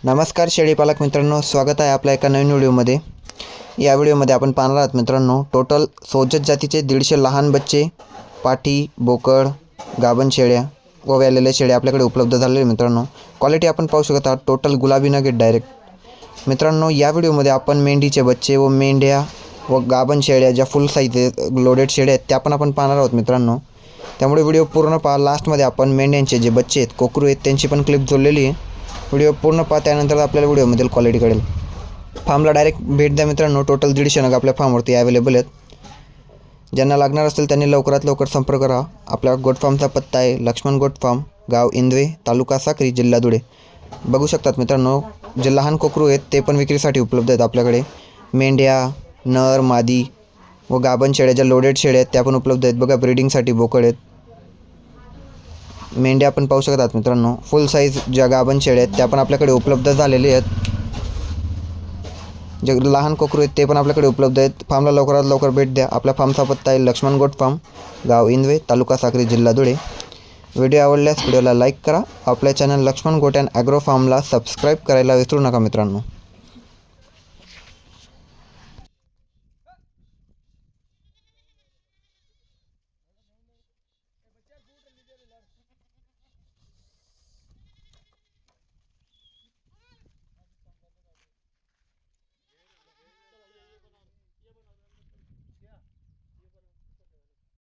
नमस्कार शेळीपालक मित्रांनो, स्वागत आहे आपल्या एका नवीन व्हिडिओमध्ये। या व्हिडिओमध्ये आपण पाहणार आहोत मित्रांनो, टोटल सोजत जातीचे 150 लहान बच्चे, पाठी, बोकड, गाभण शेळ्या व व्यालेल्या शेळ्या आपल्याकडे उपलब्ध झालेले मित्रांनो। क्वालिटी आपण पाहू शकत आहात, टोटल गुलाबी नगेट डायरेक्ट। मित्रांनो, या व्हिडिओमध्ये आपण मेंढीचे बच्चे व मेंढ्या व गाभण शेळ्या ज्या फुल साईज लोडेड शेळ्या आहेत त्या पण आपण पाहणार आहोत मित्रांनो। त्यामुळे व्हिडिओ पूर्ण पहा। लास्टमध्ये आपण मेंढ्यांचे जे बच्चे आहेत, कोकरू आहेत, त्यांची पण क्लिप जोडलेली आहे। व्हिडिओ पूर्ण पहा, त्यानंतर आपल्याला व्हिडिओमधील क्वालिटी कळेल। फार्मला डायरेक्ट भेट द्या मित्रांनो। टोटल 150 नग आपल्या फार्मवरती अवेलेबल आहेत। ज्यांना लागणार असेल त्यांनी लवकरात लवकर संपर्क करा। आपल्या गोट फार्मचा पत्ता आहे लक्ष्मण गोट फार्म, गाव इंदवे, तालुका साक्री, जिल्हा धुळे। बघू शकतात मित्रांनो, जे लहान कोकरू आहेत ते पण विक्रीसाठी उपलब्ध आहेत आपल्याकडे। मेंढ्या, नर, मादी व गाभण शेळ्या ज्या लोडेड शेळ्या आहेत त्या पण उपलब्ध आहेत। बघा, ब्रीडिंगसाठी बोकड आहेत। मेंढ्या आपण पाहू शकतात मित्रांनो, फुल साईज ज्या गाभण शेळ्या आहेत त्या पण आपल्याकडे उपलब्ध झालेले आहेत। जे लहान कोकरू आहेत ते पण आपल्याकडे उपलब्ध आहेत। फार्मला लवकरात लवकर भेट द्या। आपल्या फार्मचा पत्ता आहे लक्ष्मण गोट फार्म, गाव इंदवे, तालुका साक्री, जिल्हा धुळे। व्हिडिओ आवडल्यास व्हिडिओला लाईक करा। आपल्या चॅनल लक्ष्मण गोट अँड ॲग्रो फार्मला सबस्क्राईब करायला विसरू नका मित्रांनो।